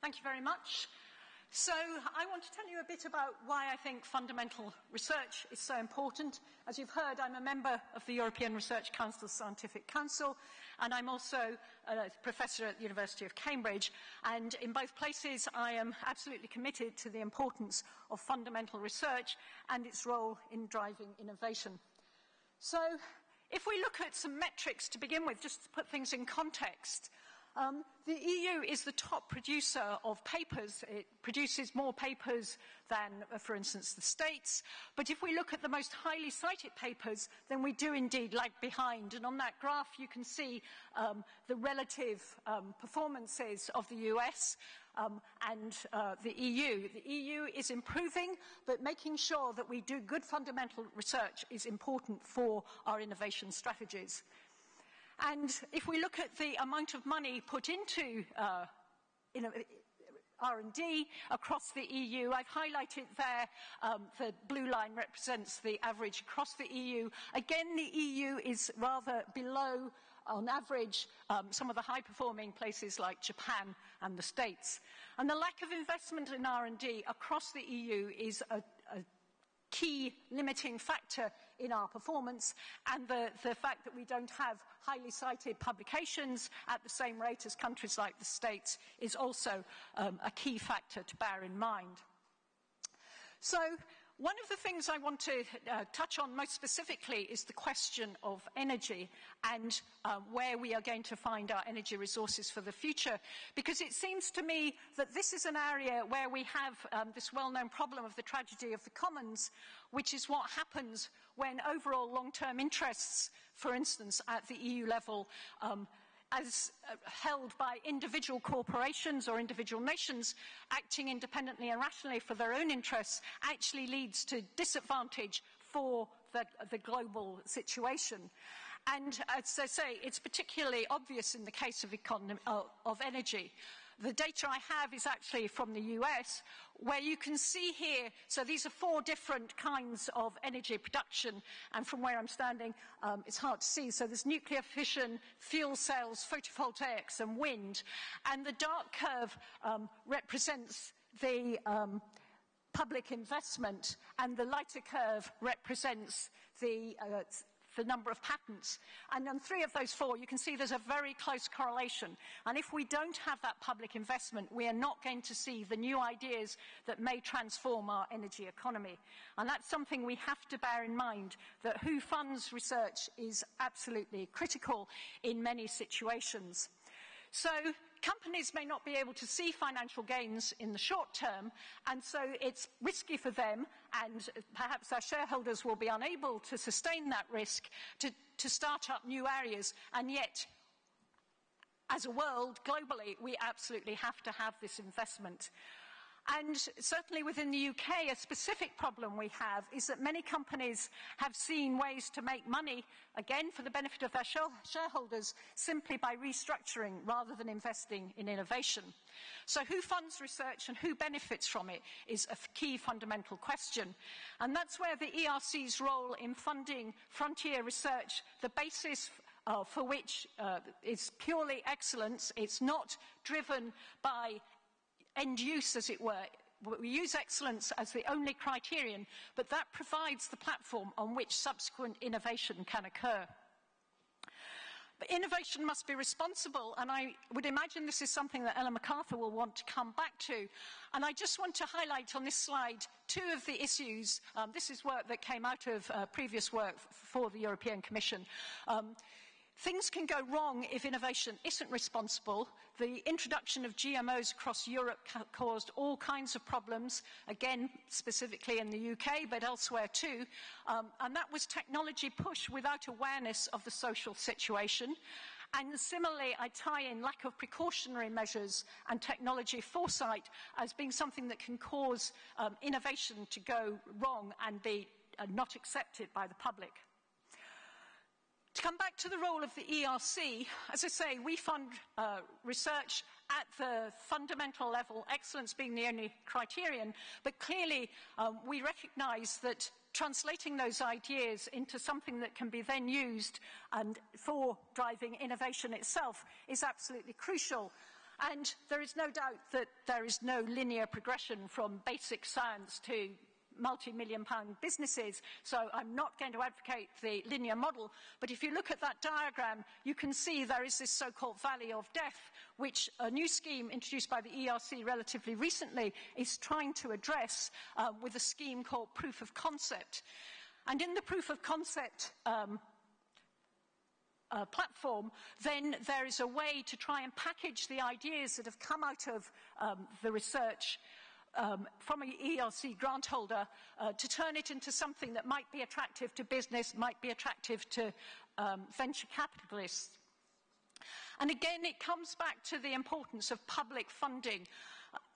Thank you very much. So I want to tell you a bit about why I think fundamental research is so important. As you've heard, I'm a member of the European Research Council's Scientific Council, and I'm also a professor at the University of Cambridge. And in both places, I am absolutely committed to the importance of fundamental research and its role in driving innovation. So if we look at some metrics to begin with, just to put things in context, the EU is the top producer of papers. It produces more papers than, for instance, the States. But if we look at the most highly cited papers, then we do indeed lag behind. And on that graph, you can see the relative performances of the US and the EU. The EU is improving, but making sure that we do good fundamental research is important for our innovation strategies. And if we look at the amount of money put into R&D across the EU, I've highlighted there the blue line represents the average across the EU. Again, the EU is rather below, on average, some of the high-performing places like Japan and the States. And the lack of investment in R&D across the EU is a key limiting factor in our performance, and the fact that we don't have highly cited publications at the same rate as countries like the States is also a key factor to bear in mind. So one of the things I want to touch on most specifically is the question of energy and where we are going to find our energy resources for the future, because it seems to me that this is an area where we have this well-known problem of the tragedy of the commons, which is what happens when overall long-term interests, for instance, at the EU level, as held by individual corporations or individual nations acting independently and rationally for their own interests, actually leads to disadvantage for the global situation. And as I say, it's particularly obvious in the case of energy. The data I have is actually from the US, where you can see here, so these are 4 different kinds of energy production, and from where I'm standing, it's hard to see. So there's nuclear fission, fuel cells, photovoltaics, and wind. And the dark curve represents the public investment, and the lighter curve represents the number of patents. And on 3 of those 4, you can see there's a very close correlation. And if we don't have that public investment, we are not going to see the new ideas that may transform our energy economy. And that's something we have to bear in mind, that who funds research is absolutely critical in many situations. So companies may not be able to see financial gains in the short term, and so it's risky for them, and perhaps our shareholders will be unable to sustain that risk to start up new areas. And yet, as a world, globally, we absolutely have to have this investment. And certainly within the UK, a specific problem we have is that many companies have seen ways to make money, again, for the benefit of their shareholders, simply by restructuring rather than investing in innovation. So who funds research and who benefits from it is a key fundamental question. And that's where the ERC's role in funding frontier research, the basis for which is purely excellence. It's not driven by end use, as it were. We use excellence as the only criterion, but that provides the platform on which subsequent innovation can occur. But innovation must be responsible, and I would imagine this is something that Ellen MacArthur will want to come back to. And I just want to highlight on this slide 2 of the issues. This is work that came out of previous work for the European Commission. Things can go wrong if innovation isn't responsible. The introduction of GMOs across Europe caused all kinds of problems, again, specifically in the UK, but elsewhere too. And that was technology push without awareness of the social situation. And similarly, I tie in lack of precautionary measures and technology foresight as being something that can cause innovation to go wrong and be not accepted by the public. To come back to the role of the ERC, as I say, we fund research at the fundamental level, excellence being the only criterion, but clearly we recognise that translating those ideas into something that can be then used and for driving innovation itself is absolutely crucial. And there is no doubt that there is no linear progression from basic science to multi-million-pound businesses, so I'm not going to advocate the linear model, but if you look at that diagram, you can see there is this so-called valley of death, which a new scheme introduced by the ERC relatively recently is trying to address with a scheme called proof of concept. And in the proof of concept platform, then there is a way to try and package the ideas that have come out of the research from an ERC grant holder to turn it into something that might be attractive to business, might be attractive to venture capitalists. And again, it comes back to the importance of public funding.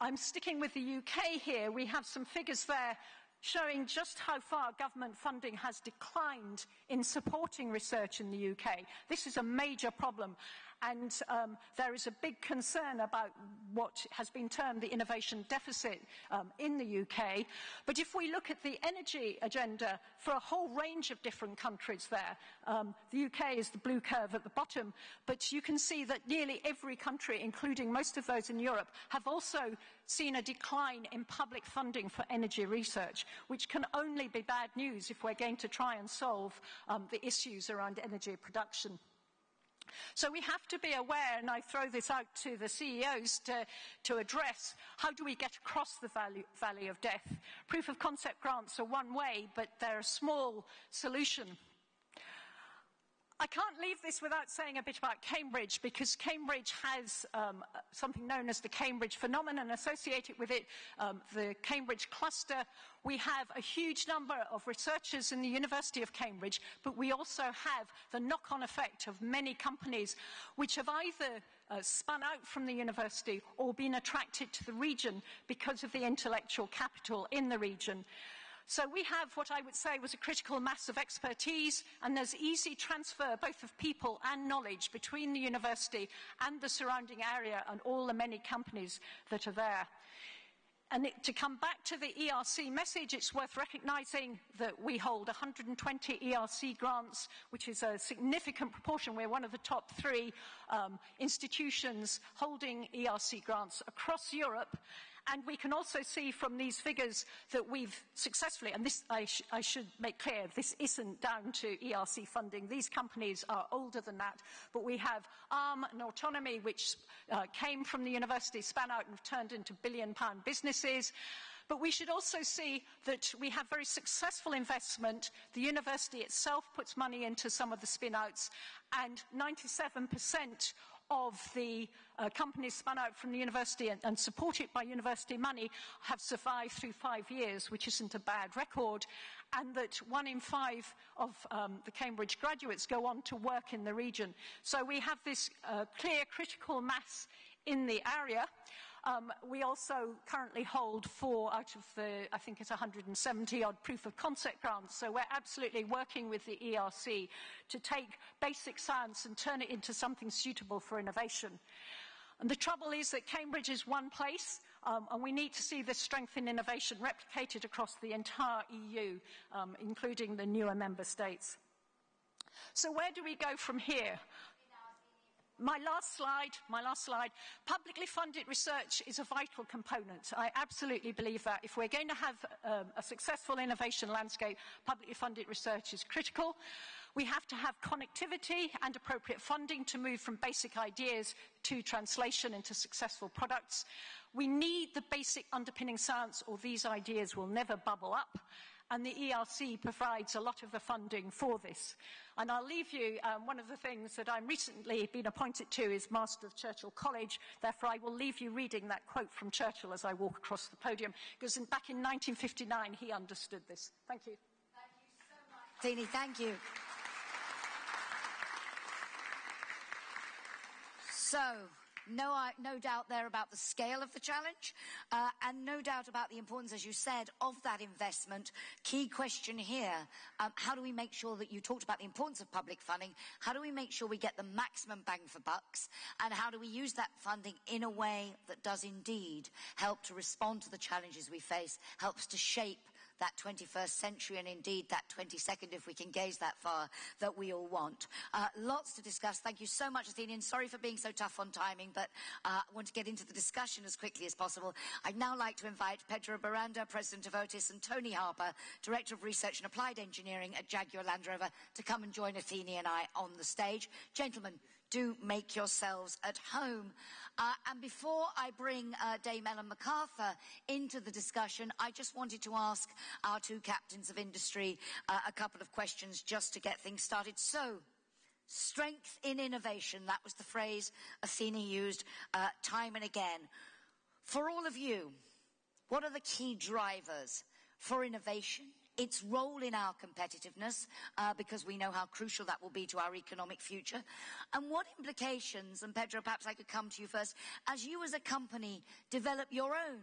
I'm sticking with the UK here. We have some figures there showing just how far government funding has declined in supporting research in the UK. This is a major problem, and there is a big concern about what has been termed the innovation deficit in the UK. But if we look at the energy agenda for a whole range of different countries there, the UK is the blue curve at the bottom, but you can see that nearly every country, including most of those in Europe, have also seen a decline in public funding for energy research, which can only be bad news if we're going to try and solve the issues around energy production. So we have to be aware, and I throw this out to the CEOs to address, how do we get across the valley of death? Proof of concept grants are one way, but they're a small solution. I can't leave this without saying a bit about Cambridge, because Cambridge has something known as the Cambridge phenomenon associated with it, the Cambridge cluster. We have a huge number of researchers in the University of Cambridge, but we also have the knock-on effect of many companies which have either spun out from the university or been attracted to the region because of the intellectual capital in the region. So we have what I would say was a critical mass of expertise, and there's easy transfer both of people and knowledge between the university and the surrounding area and all the many companies that are there. And to come back to the ERC message, it's worth recognising that we hold 120 ERC grants, which is a significant proportion. We're one of the top 3 institutions holding ERC grants across Europe. And we can also see from these figures that we've successfully, and this I should make clear, this isn't down to ERC funding. These companies are older than that. But we have Arm and Autonomy, which came from the university, span out and turned into billion-pound businesses. But we should also see that we have very successful investment. The university itself puts money into some of the spin-outs, and 97% of the companies spun out from the university and supported by university money have survived through 5 years, which isn't a bad record, and that 1 in 5 of the Cambridge graduates go on to work in the region. So we have this clear critical mass in the area. We also currently hold 4 out of the, I think it's 170-odd proof of concept grants. So we're absolutely working with the ERC to take basic science and turn it into something suitable for innovation. And the trouble is that Cambridge is one place, and we need to see this strength in innovation replicated across the entire EU, including the newer member states. So where do we go from here? My last slide. Publicly funded research is a vital component. I absolutely believe that. If we're going to have a successful innovation landscape, publicly funded research is critical. We have to have connectivity and appropriate funding to move from basic ideas to translation into successful products. We need the basic underpinning science, or these ideas will never bubble up. And the ERC provides a lot of the funding for this. And I'll leave you, one of the things that I'm recently been appointed to is Master of Churchill College. Therefore, I will leave you reading that quote from Churchill as I walk across the podium, because back in 1959, he understood this. Thank you. Thank you so much, Athene. Thank you. So, no doubt there about the scale of the challenge, and no doubt about the importance, as you said, of that investment. Key question here, how do we make sure that you talked about the importance of public funding? How do we make sure we get the maximum bang for bucks? And how do we use that funding in a way that does indeed help to respond to the challenges we face, helps to shape that 21st century and indeed that 22nd, if we can gaze that far, that we all want. Lots to discuss. Thank you so much, Athene. Sorry for being so tough on timing, but I want to get into the discussion as quickly as possible. I'd now like to invite Pedro Baranda, President of Otis, and Tony Harper, Director of Research and Applied Engineering at Jaguar Land Rover, to come and join Athene and I on the stage. Gentlemen, do make yourselves at home. And before I bring Dame Ellen MacArthur into the discussion, I just wanted to ask our two captains of industry a couple of questions just to get things started. So, strength in innovation, that was the phrase Athene used time and again. For all of you, what are the key drivers for innovation? Its role in our competitiveness, because we know how crucial that will be to our economic future. And what implications, and Pedro, perhaps I could come to you first, as you as a company develop your own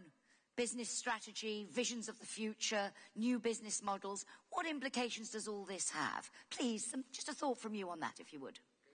business strategy, visions of the future, new business models, what implications does all this have? Please, just a thought from you on that, if you would.